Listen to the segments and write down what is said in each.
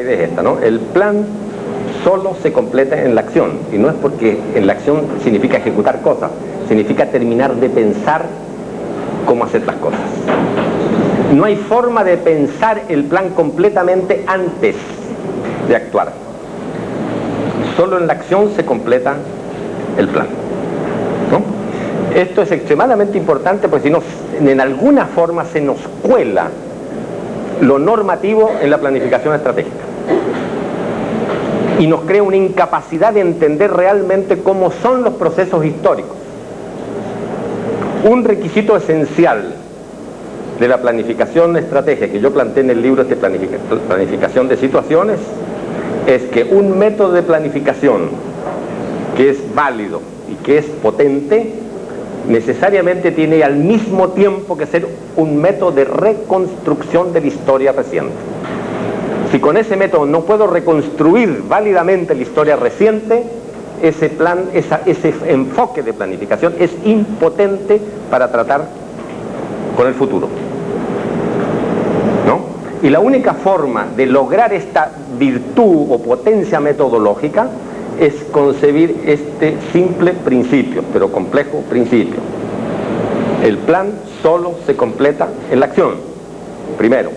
idea es esta, ¿no? El plan solo se completa en la acción, y no es porque en la acción significa ejecutar cosas, significa terminar de pensar cómo hacer las cosas. No hay forma de pensar el plan completamente antes de actuar. Solo en la acción se completa el plan, ¿no? Esto es extremadamente importante porque si no, en alguna forma se nos cuela lo normativo en la planificación estratégica y nos crea una incapacidad de entender realmente cómo son los procesos históricos. Un requisito esencial de la planificación estratégica que yo planteé en el libro de planificación de situaciones es que un método de planificación que es válido y que es potente necesariamente tiene al mismo tiempo que ser un método de reconstrucción de la historia reciente. Si con ese método no puedo reconstruir válidamente la historia reciente, ese plan, ese enfoque de planificación es impotente para tratar con el futuro, ¿no? Y la única forma de lograr esta virtud o potencia metodológica es concebir este simple principio, pero complejo principio. El plan solo se completa en la acción, primero.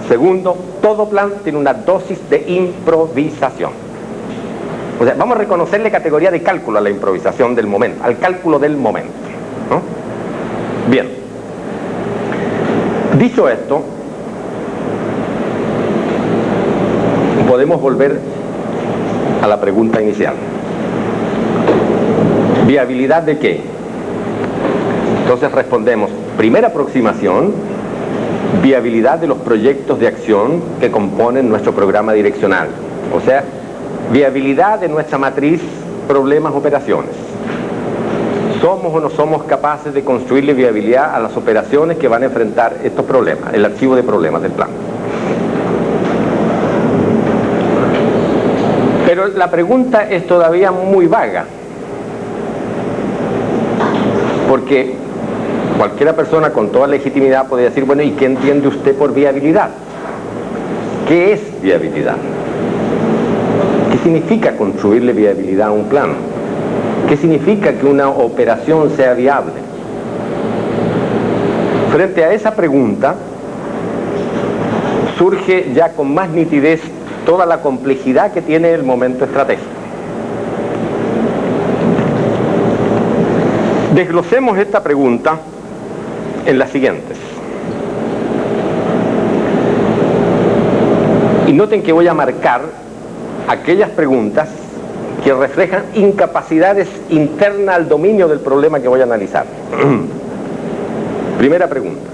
Segundo, todo plan tiene una dosis de improvisación. O sea, vamos a reconocerle categoría de cálculo a la improvisación del momento, al cálculo del momento, ¿no? Bien. Dicho esto, podemos volver a la pregunta inicial. ¿Viabilidad de qué? Entonces respondemos, primera aproximación, viabilidad de los proyectos de acción que componen nuestro programa direccional. O sea, viabilidad de nuestra matriz problemas, operaciones. ¿Somos o no somos capaces de construirle viabilidad a las operaciones que van a enfrentar estos problemas, el archivo de problemas del plan? Pero la pregunta es todavía muy vaga, porque cualquiera persona con toda legitimidad podría decir, bueno, ¿y qué entiende usted por viabilidad? ¿Qué es viabilidad? ¿Qué significa construirle viabilidad a un plan? ¿Qué significa que una operación sea viable? Frente a esa pregunta, surge ya con más nitidez toda la complejidad que tiene el momento estratégico. Desglosemos esta pregunta en las siguientes. Y noten que voy a marcar aquellas preguntas que reflejan incapacidades internas al dominio del problema que voy a analizar. Primera pregunta.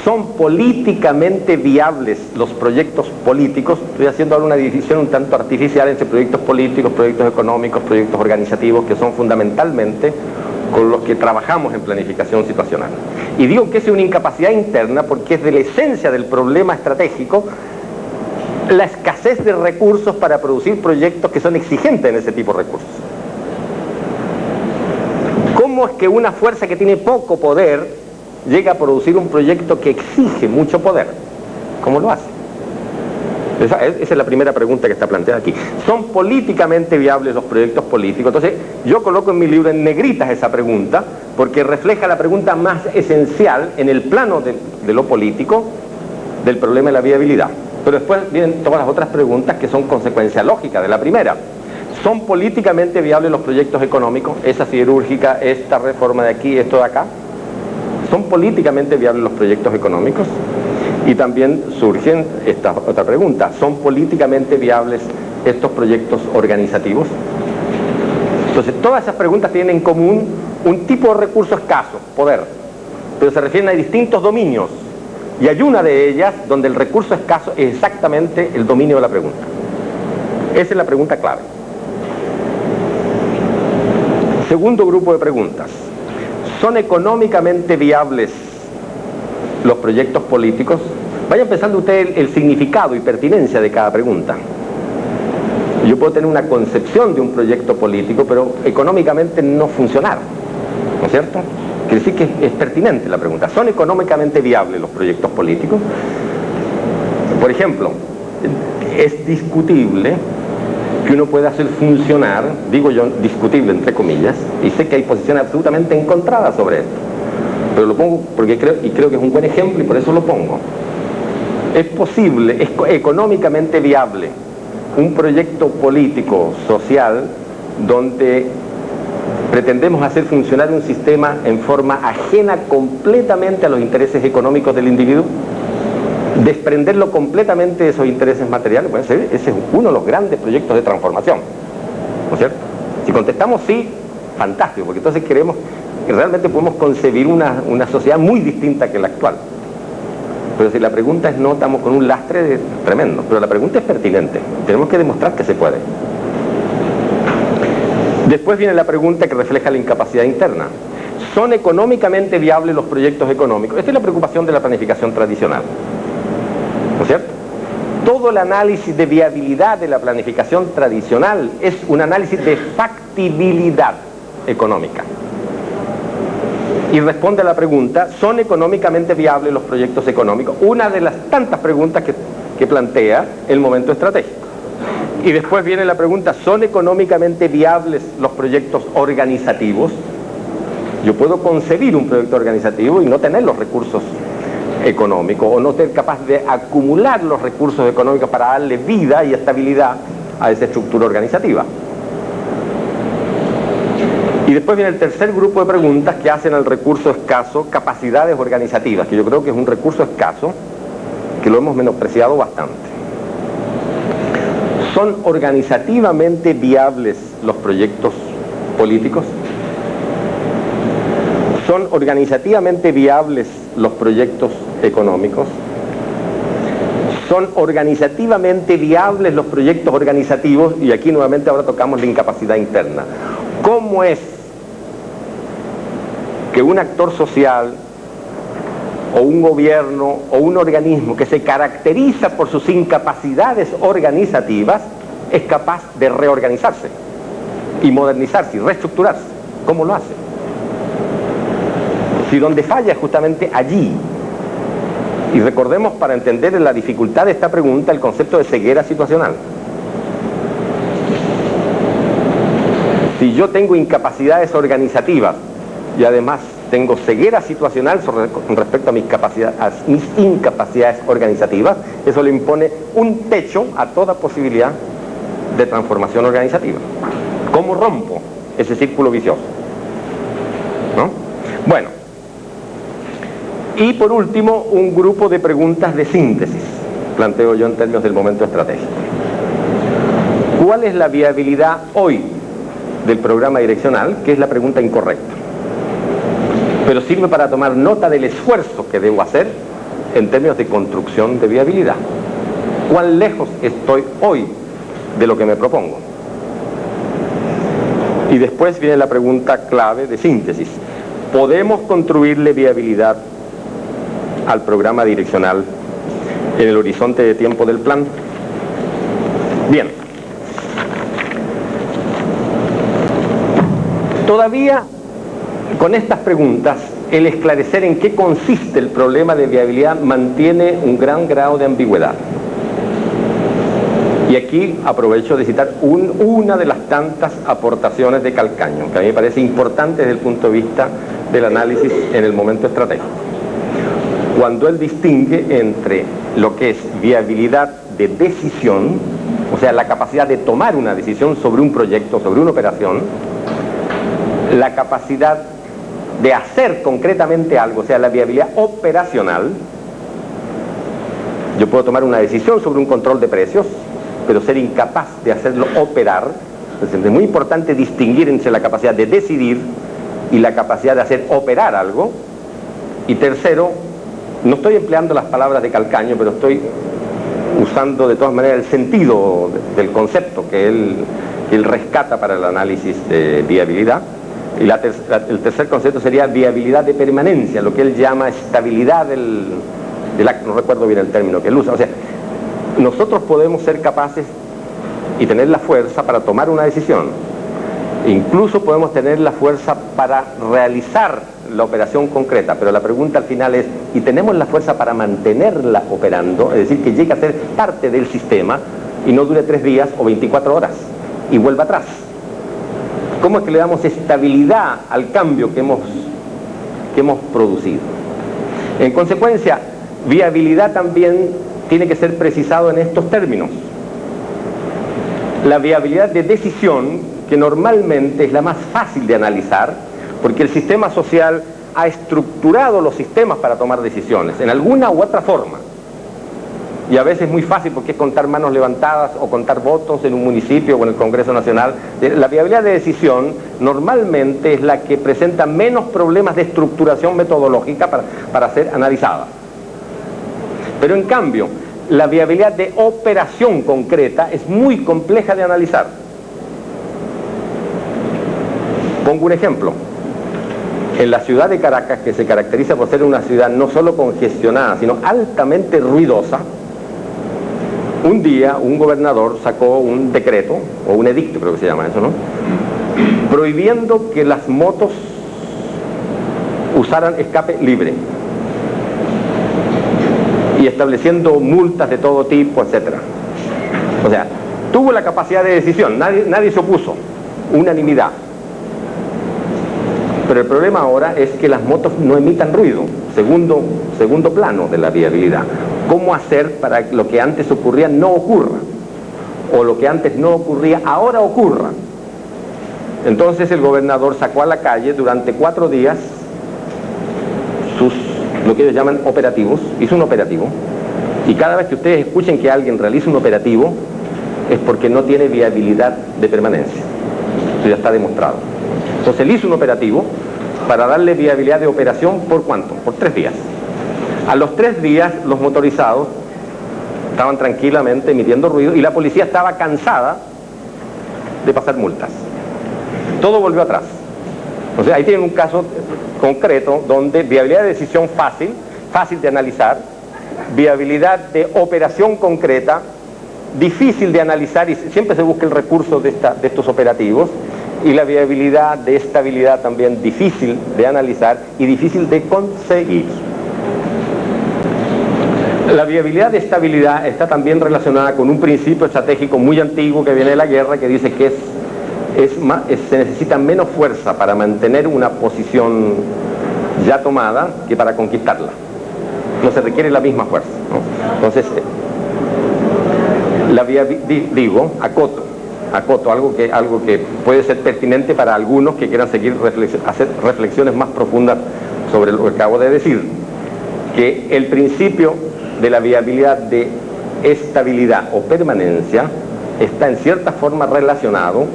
¿Son políticamente viables los proyectos políticos? Estoy haciendo ahora una división un tanto artificial entre proyectos políticos, proyectos económicos, proyectos organizativos, que son fundamentalmente con los que trabajamos en planificación situacional. Y digo que es una incapacidad interna porque es de la esencia del problema estratégico la escasez de recursos para producir proyectos que son exigentes en ese tipo de recursos. ¿Cómo es que una fuerza que tiene poco poder llega a producir un proyecto que exige mucho poder? ¿Cómo lo hace? Esa es la primera pregunta que está planteada aquí. ¿Son políticamente viables los proyectos políticos? Entonces, yo coloco en mi libro en negritas esa pregunta, porque refleja la pregunta más esencial en el plano de lo político del problema de la viabilidad. Pero después vienen todas las otras preguntas que son consecuencia lógica de la primera. ¿Son políticamente viables los proyectos económicos? Esa siderúrgica, esta reforma de aquí, esto de acá. ¿Son políticamente viables los proyectos económicos? Y también surgen esta otra pregunta. ¿Son políticamente viables estos proyectos organizativos? Entonces, todas esas preguntas tienen en común un tipo de recurso escaso, poder. Pero se refieren a distintos dominios. Y hay una de ellas donde el recurso escaso es exactamente el dominio de la pregunta. Esa es la pregunta clave. Segundo grupo de preguntas. ¿Son económicamente viables los proyectos políticos? Vaya pensando usted el significado y pertinencia de cada pregunta. Yo puedo tener una concepción de un proyecto político, pero económicamente no funcionar, ¿no es cierto? Quiere decir que es pertinente la pregunta. ¿Son económicamente viables los proyectos políticos? Por ejemplo, es discutible que uno pueda hacer funcionar, digo yo, discutible entre comillas, y sé que hay posiciones absolutamente encontradas sobre esto, pero lo pongo porque creo que es un buen ejemplo y por eso lo pongo. Es posible, es económicamente viable un proyecto político, social, donde pretendemos hacer funcionar un sistema en forma ajena completamente a los intereses económicos del individuo, desprenderlo completamente de esos intereses materiales. Pues ese es uno de los grandes proyectos de transformación, ¿no es cierto? Si contestamos sí, fantástico, porque entonces creemos que realmente podemos concebir una sociedad muy distinta que la actual. Pero si la pregunta es no, estamos con un lastre tremendo. Pero la pregunta es pertinente. Tenemos que demostrar que se puede. Después viene la pregunta que refleja la incapacidad interna. ¿Son económicamente viables los proyectos económicos? Esta es la preocupación de la planificación tradicional, ¿no es cierto? Todo el análisis de viabilidad de la planificación tradicional es un análisis de factibilidad económica. Y responde a la pregunta, ¿son económicamente viables los proyectos económicos? Una de las tantas preguntas que plantea el momento estratégico. Y después viene la pregunta, ¿son económicamente viables los proyectos organizativos? Yo puedo concebir un proyecto organizativo y no tener los recursos económicos, o no ser capaz de acumular los recursos económicos para darle vida y estabilidad a esa estructura organizativa. Y después viene el tercer grupo de preguntas que hacen al recurso escaso, capacidades organizativas, que yo creo que es un recurso escaso, que lo hemos menospreciado bastante. ¿Son organizativamente viables los proyectos políticos? ¿Son organizativamente viables los proyectos económicos? ¿Son organizativamente viables los proyectos organizativos? Y aquí nuevamente ahora tocamos la incapacidad interna. ¿Cómo es que un actor social o un gobierno o un organismo que se caracteriza por sus incapacidades organizativas es capaz de reorganizarse y modernizarse y reestructurarse? ¿Cómo lo hace? Si donde falla es justamente allí. Y recordemos, para entender la dificultad de esta pregunta, el concepto de ceguera situacional. Si yo tengo incapacidades organizativas y además tengo ceguera situacional con respecto a mis incapacidades organizativas, eso le impone un techo a toda posibilidad de transformación organizativa. ¿Cómo rompo ese círculo vicioso? ¿No? Bueno, y por último, un grupo de preguntas de síntesis, planteo yo en términos del momento estratégico. ¿Cuál es la viabilidad hoy del programa direccional? Que es la pregunta incorrecta, pero sirve para tomar nota del esfuerzo que debo hacer en términos de construcción de viabilidad. ¿Cuán lejos estoy hoy de lo que me propongo? Y después viene la pregunta clave de síntesis. ¿Podemos construirle viabilidad al programa direccional en el horizonte de tiempo del plan? Bien. Todavía con estas preguntas, el esclarecer en qué consiste el problema de viabilidad mantiene un gran grado de ambigüedad. Y aquí aprovecho de citar una de las tantas aportaciones de Calcaño, que a mí me parece importante desde el punto de vista del análisis en el momento estratégico. Cuando él distingue entre lo que es viabilidad de decisión, o sea, la capacidad de tomar una decisión sobre un proyecto, sobre una operación, la capacidad de hacer concretamente algo, o sea, la viabilidad operacional. Yo puedo tomar una decisión sobre un control de precios, pero ser incapaz de hacerlo operar. Entonces, es muy importante distinguir entre la capacidad de decidir y la capacidad de hacer operar algo. Y tercero, no estoy empleando las palabras de Calcaño, pero estoy usando de todas maneras el sentido del concepto que él rescata para el análisis de viabilidad. Y el tercer concepto sería viabilidad de permanencia, lo que él llama estabilidad del acto, no recuerdo bien el término que él usa. O sea, nosotros podemos ser capaces y tener la fuerza para tomar una decisión. Incluso podemos tener la fuerza para realizar la operación concreta, pero la pregunta al final es, ¿y tenemos la fuerza para mantenerla operando? Es decir, que llegue a ser parte del sistema y no dure 3 días o 24 horas y vuelva atrás. ¿Cómo es que le damos estabilidad al cambio que hemos producido? En consecuencia, viabilidad también tiene que ser precisado en estos términos. La viabilidad de decisión, que normalmente es la más fácil de analizar, porque el sistema social ha estructurado los sistemas para tomar decisiones, en alguna u otra forma. Y a veces es muy fácil porque es contar manos levantadas o contar votos en un municipio o en el Congreso Nacional. La viabilidad de decisión normalmente es la que presenta menos problemas de estructuración metodológica para ser analizada. Pero en cambio, la viabilidad de operación concreta es muy compleja de analizar. Pongo un ejemplo. En la ciudad de Caracas, que se caracteriza por ser una ciudad no solo congestionada, sino altamente ruidosa, un día un gobernador sacó un decreto, o un edicto creo que se llama eso, ¿no?, prohibiendo que las motos usaran escape libre y estableciendo multas de todo tipo, etc. O sea, tuvo la capacidad de decisión, nadie se opuso, unanimidad. Pero el problema ahora es que las motos no emitan ruido, segundo plano de la viabilidad. ¿Cómo hacer para que lo que antes ocurría no ocurra? O lo que antes no ocurría ahora ocurra. Entonces el gobernador sacó a la calle durante 4 días lo que ellos llaman operativos, hizo un operativo, y cada vez que ustedes escuchen que alguien realiza un operativo es porque no tiene viabilidad de permanencia. Eso ya está demostrado. Entonces él hizo un operativo para darle viabilidad de operación, ¿por cuánto? Por 3 días. A los 3 días los motorizados estaban tranquilamente emitiendo ruido y la policía estaba cansada de pasar multas. Todo volvió atrás. O sea, ahí tienen un caso concreto donde viabilidad de decisión fácil de analizar, viabilidad de operación concreta, difícil de analizar, y siempre se busca el recurso de estos operativos, y la viabilidad de estabilidad también difícil de analizar y difícil de conseguir. La viabilidad de estabilidad está también relacionada con un principio estratégico muy antiguo que viene de la guerra, que dice que se necesita menos fuerza para mantener una posición ya tomada que para conquistarla. No se requiere la misma fuerza, ¿no? Entonces, acoto algo que puede ser pertinente para algunos que quieran seguir hacer reflexiones más profundas sobre lo que acabo de decir, que el principio de la viabilidad de estabilidad o permanencia está en cierta forma relacionado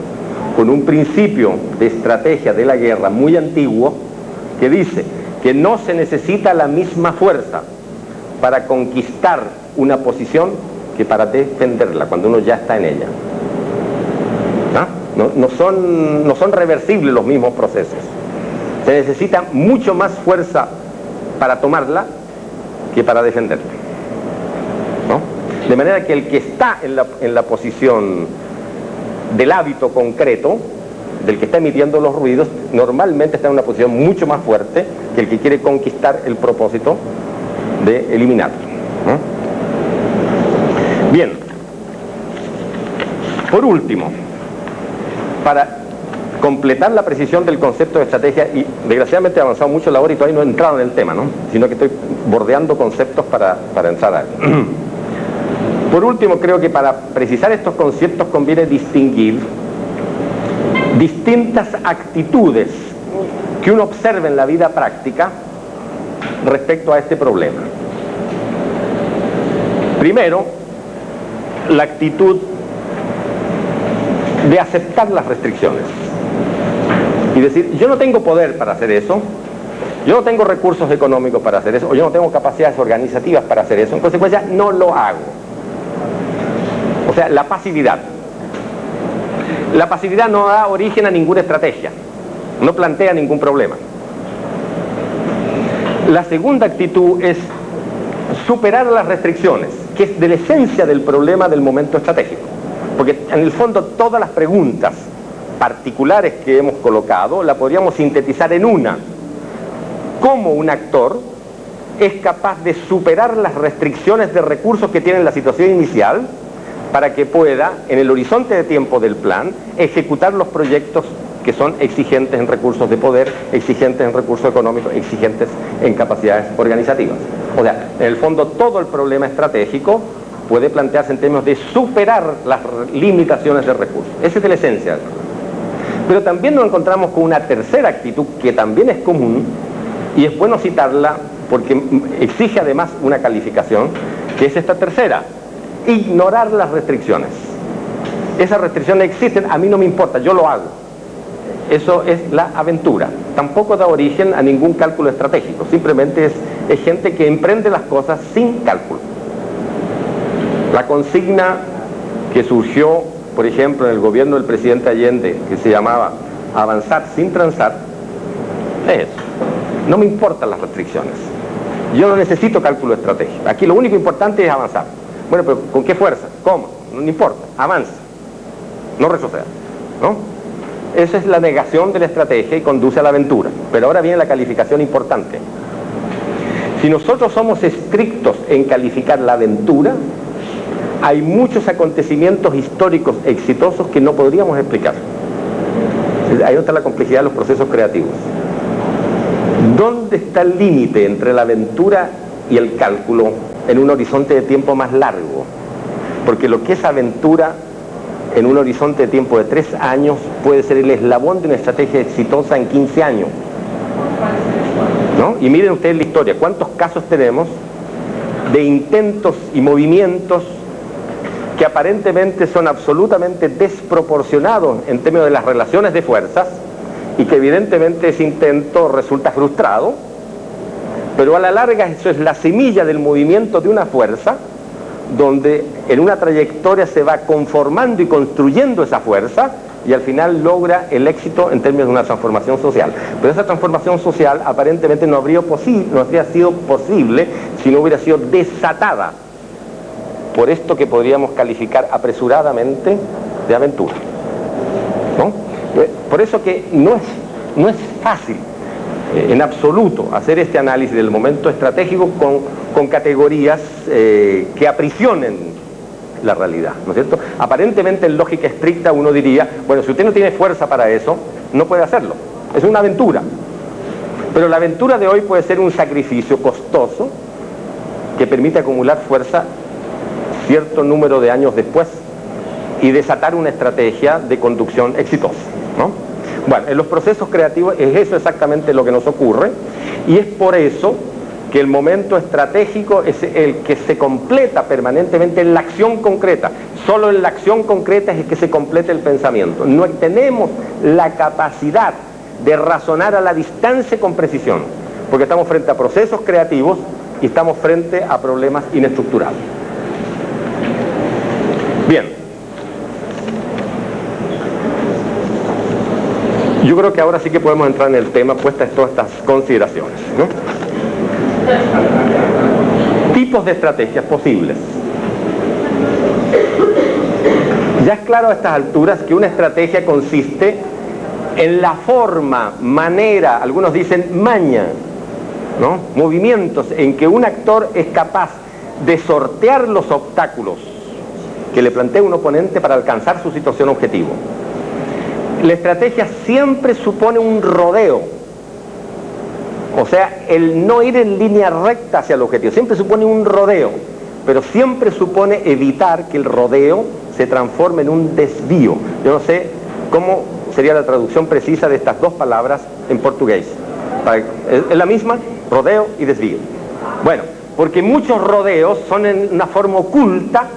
con un principio de estrategia de la guerra muy antiguo que dice que no se necesita la misma fuerza para conquistar una posición que para defenderla cuando uno ya está en ella. No son reversibles los mismos procesos. Se necesita mucho más fuerza para tomarla que para defenderla, ¿no? De manera que el que está en la posición del hábito concreto, del que está emitiendo los ruidos, normalmente está en una posición mucho más fuerte que el que quiere conquistar el propósito de eliminarlo, ¿no? Bien, por último, para completar la precisión del concepto de estrategia, y desgraciadamente he avanzado mucho la hora y todavía no he entrado en el tema, ¿no?, sino que estoy bordeando conceptos para entrar a él. Por último, creo que para precisar estos conceptos conviene distinguir distintas actitudes que uno observa en la vida práctica respecto a este problema. Primero, la actitud de aceptar las restricciones y decir, yo no tengo poder para hacer eso, yo no tengo recursos económicos para hacer eso, o yo no tengo capacidades organizativas para hacer eso, en consecuencia no lo hago. O sea, la pasividad. La pasividad no da origen a ninguna estrategia, no plantea ningún problema. La segunda actitud es superar las restricciones, que es de la esencia del problema del momento estratégico. Porque en el fondo todas las preguntas particulares que hemos colocado la podríamos sintetizar en una. cómo un actor es capaz de superar las restricciones de recursos que tiene en la situación inicial para que pueda, en el horizonte de tiempo del plan, ejecutar los proyectos que son exigentes en recursos de poder, exigentes en recursos económicos, exigentes en capacidades organizativas. O sea, en el fondo todo el problema estratégico puede plantearse en términos de superar las limitaciones de recursos. Esa es la esencia del problema. Pero también nos encontramos con una tercera actitud que también es común, y es bueno citarla porque exige además una calificación, que es esta tercera: ignorar las restricciones. Esas restricciones existen, a mí no me importa, yo lo hago. Eso es la aventura. Tampoco da origen a ningún cálculo estratégico, simplemente es gente que emprende las cosas sin cálculo. La consigna que surgió, por ejemplo, en el gobierno del presidente Allende, que se llamaba avanzar sin transar, es eso. No me importan las restricciones. Yo no necesito cálculo estratégico. Aquí lo único importante es avanzar. Bueno, pero ¿con qué fuerza? ¿Cómo? No importa. Avanza. No retroceda. ¿No? Esa es la negación de la estrategia y conduce a la aventura. Pero ahora viene la calificación importante. Si nosotros somos estrictos en calificar la aventura, hay muchos acontecimientos históricos exitosos que no podríamos explicar. Ahí está la complejidad de los procesos creativos. ¿Dónde está el límite entre la aventura y el cálculo en un horizonte de tiempo más largo? Porque lo que es aventura en un horizonte de tiempo de 3 años puede ser el eslabón de una estrategia exitosa en 15 años. ¿No? Y miren ustedes la historia, ¿cuántos casos tenemos de intentos y movimientos que aparentemente son absolutamente desproporcionados en términos de las relaciones de fuerzas, y que evidentemente ese intento resulta frustrado, pero a la larga eso es la semilla del movimiento de una fuerza, donde en una trayectoria se va conformando y construyendo esa fuerza, y al final logra el éxito en términos de una transformación social. Pero esa transformación social aparentemente no habría sido posible si no hubiera sido desatada por esto que podríamos calificar apresuradamente de aventura, ¿no? Por eso que no es fácil en absoluto hacer este análisis del momento estratégico con categorías que aprisionen la realidad, ¿no es cierto? Aparentemente en lógica estricta uno diría, bueno, si usted no tiene fuerza para eso, no puede hacerlo, es una aventura. Pero la aventura de hoy puede ser un sacrificio costoso que permite acumular fuerza cierto número de años después y desatar una estrategia de conducción exitosa, ¿no? Bueno, en los procesos creativos es eso exactamente lo que nos ocurre, y es por eso que el momento estratégico es el que se completa permanentemente en la acción concreta. Solo en la acción concreta es el que se completa el pensamiento. No tenemos la capacidad de razonar a la distancia con precisión, porque estamos frente a procesos creativos y estamos frente a problemas inestructurados. Bien. Yo creo que ahora sí que podemos entrar en el tema puestas todas estas consideraciones, ¿no? Tipos de estrategias posibles. Ya es claro a estas alturas que una estrategia consiste en la forma, manera, algunos dicen maña, ¿no? Movimientos en que un actor es capaz de sortear los obstáculos que le plantea un oponente para alcanzar su situación objetivo. La estrategia siempre supone un rodeo, o sea, el no ir en línea recta hacia el objetivo, siempre supone un rodeo, pero siempre supone evitar que el rodeo se transforme en un desvío. Yo no sé cómo sería la traducción precisa de estas dos palabras en portugués. Es la misma, rodeo y desvío. Bueno, porque muchos rodeos son en una forma oculta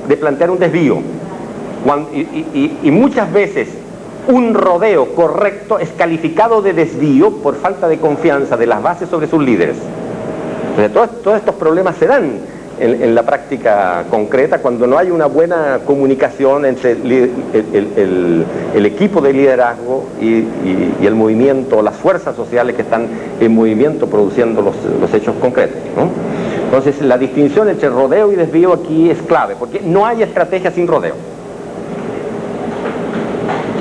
de plantear un desvío, y muchas veces un rodeo correcto es calificado de desvío por falta de confianza de las bases sobre sus líderes. Entonces, todos estos problemas se dan en la práctica concreta cuando no hay una buena comunicación entre el equipo de liderazgo y el movimiento, las fuerzas sociales que están en movimiento produciendo los hechos concretos, ¿no? Entonces la distinción entre rodeo y desvío aquí es clave, porque no hay estrategia sin rodeo.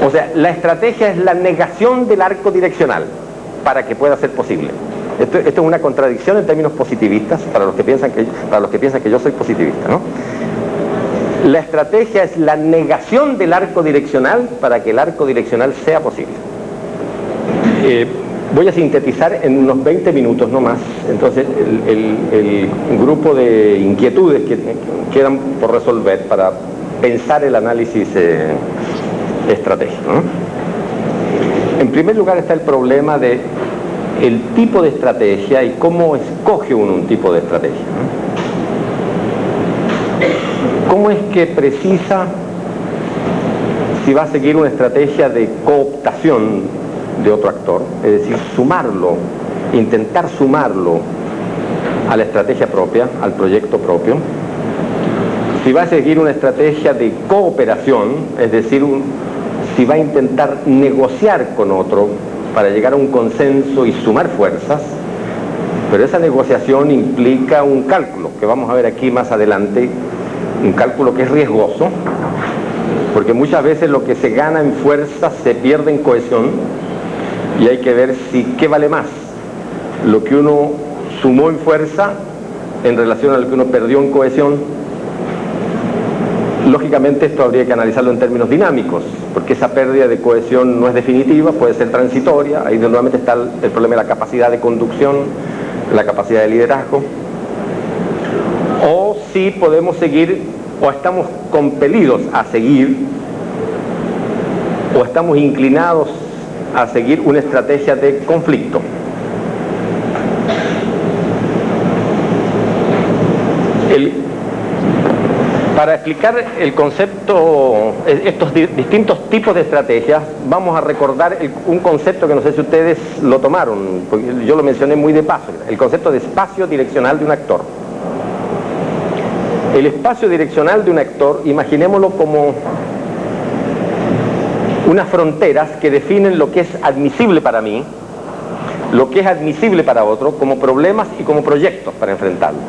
O sea, la estrategia es la negación del arco direccional para que pueda ser posible. Esto es una contradicción en términos positivistas para los que piensan que yo soy positivista, ¿no? La estrategia es la negación del arco direccional para que el arco direccional sea posible. Voy a sintetizar en unos 20 minutos no más, entonces el grupo de inquietudes que quedan por resolver para pensar el análisis estratégico, ¿no? En primer lugar está el problema de el tipo de estrategia y cómo escoge uno un tipo de estrategia, ¿no? ¿Cómo es que precisa si va a seguir una estrategia de cooptación de otro actor? Es decir, sumarlo, intentar sumarlo a la estrategia propia, al proyecto propio. Si va a seguir una estrategia de cooperación, es decir, si va a intentar negociar con otro para llegar a un consenso y sumar fuerzas, pero esa negociación implica un cálculo, que vamos a ver aquí más adelante, un cálculo que es riesgoso, porque muchas veces lo que se gana en fuerza se pierde en cohesión, y hay que ver si qué vale más, lo que uno sumó en fuerza en relación a lo que uno perdió en cohesión. Lógicamente esto habría que analizarlo en términos dinámicos, porque esa pérdida de cohesión no es definitiva, puede ser transitoria. Ahí nuevamente está el problema de la capacidad de conducción, la capacidad de liderazgo. O si podemos seguir, o estamos compelidos a seguir, o estamos inclinados a seguir una estrategia de conflicto. Para explicar el concepto, estos distintos tipos de estrategias, vamos a recordar un concepto que no sé si ustedes lo tomaron, porque yo lo mencioné muy de paso, el concepto de espacio direccional de un actor. El espacio direccional de un actor, imaginémoslo como unas fronteras que definen lo que es admisible para mí, lo que es admisible para otro, como problemas y como proyectos para enfrentarlos.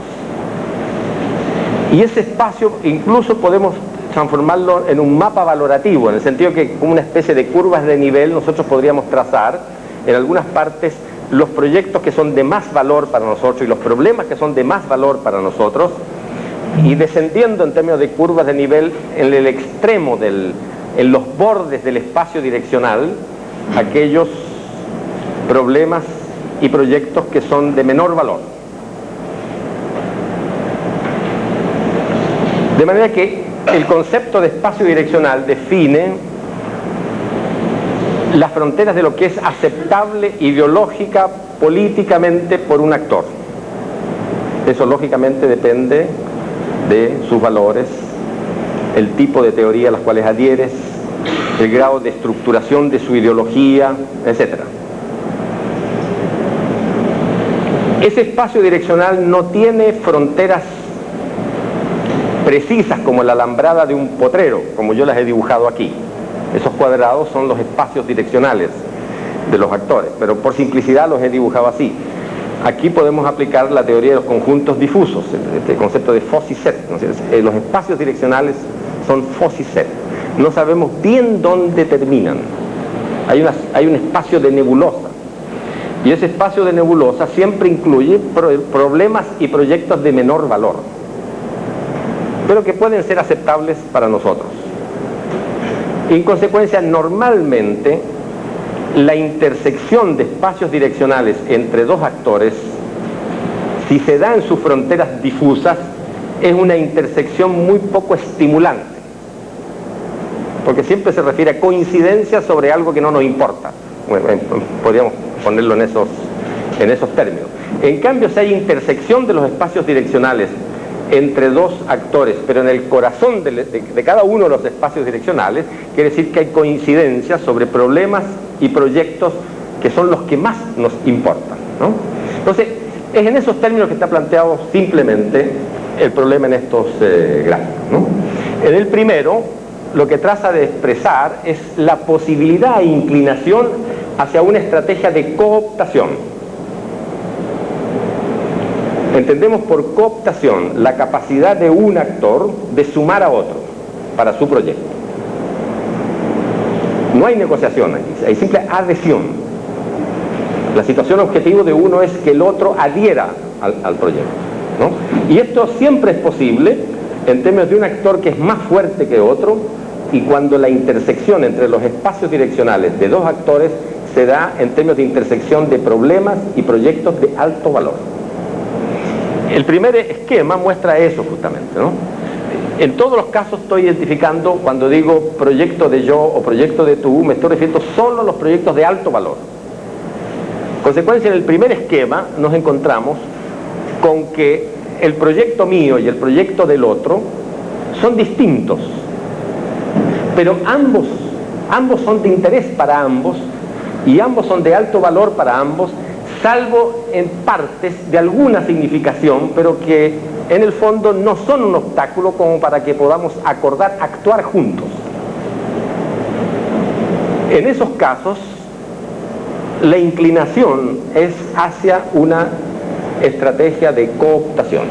Y ese espacio incluso podemos transformarlo en un mapa valorativo, en el sentido que como una especie de curvas de nivel nosotros podríamos trazar en algunas partes los proyectos que son de más valor para nosotros y los problemas que son de más valor para nosotros, y descendiendo en términos de curvas de nivel en el extremo en los bordes del espacio direccional, aquellos problemas y proyectos que son de menor valor. De manera que el concepto de espacio direccional define las fronteras de lo que es aceptable ideológica, políticamente por un actor. Eso lógicamente depende de sus valores, el tipo de teoría a las cuales adhieres, el grado de estructuración de su ideología, etc. Ese espacio direccional no tiene fronteras precisas como la alambrada de un potrero, como yo las he dibujado aquí. Esos cuadrados son los espacios direccionales de los actores, pero por simplicidad los he dibujado así. Aquí podemos aplicar la teoría de los conjuntos difusos, este concepto de Fuzzy-set. Los espacios direccionales son Fuzzy-set. No sabemos bien dónde terminan. Hay un espacio de nebulosa. Y ese espacio de nebulosa siempre incluye problemas y proyectos de menor valor, pero que pueden ser aceptables para nosotros. En consecuencia, normalmente, la intersección de espacios direccionales entre dos actores, si se da en sus fronteras difusas, es una intersección muy poco estimulante, porque siempre se refiere a coincidencias sobre algo que no nos importa. Bueno, podríamos ponerlo en esos términos. En cambio, si hay intersección de los espacios direccionales entre dos actores, pero en el corazón de cada uno de los espacios direccionales, quiere decir que hay coincidencias sobre problemas y proyectos que son los que más nos importan, ¿no? Entonces, es en esos términos que está planteado simplemente el problema en estos gráficos, ¿no? En el primero, lo que trata de expresar es la posibilidad e inclinación hacia una estrategia de cooptación. Entendemos por cooptación la capacidad de un actor de sumar a otro para su proyecto. No hay negociación aquí, hay simple adhesión. La situación objetivo de uno es que el otro adhiera al proyecto, ¿no? Y esto siempre es posible en términos de un actor que es más fuerte que otro, y cuando la intersección entre los espacios direccionales de dos actores se da en términos de intersección de problemas y proyectos de alto valor. El primer esquema muestra eso justamente, ¿no? En todos los casos estoy identificando, cuando digo proyecto de yo o proyecto de tú, me estoy refiriendo solo a los proyectos de alto valor. En consecuencia, en el primer esquema nos encontramos con que el proyecto mío y el proyecto del otro son distintos, pero ambos son de interés para ambos y ambos son de alto valor para ambos, salvo en partes de alguna significación, pero que en el fondo no son un obstáculo como para que podamos acordar actuar juntos. En esos casos, la inclinación es hacia una estrategia de cooptación.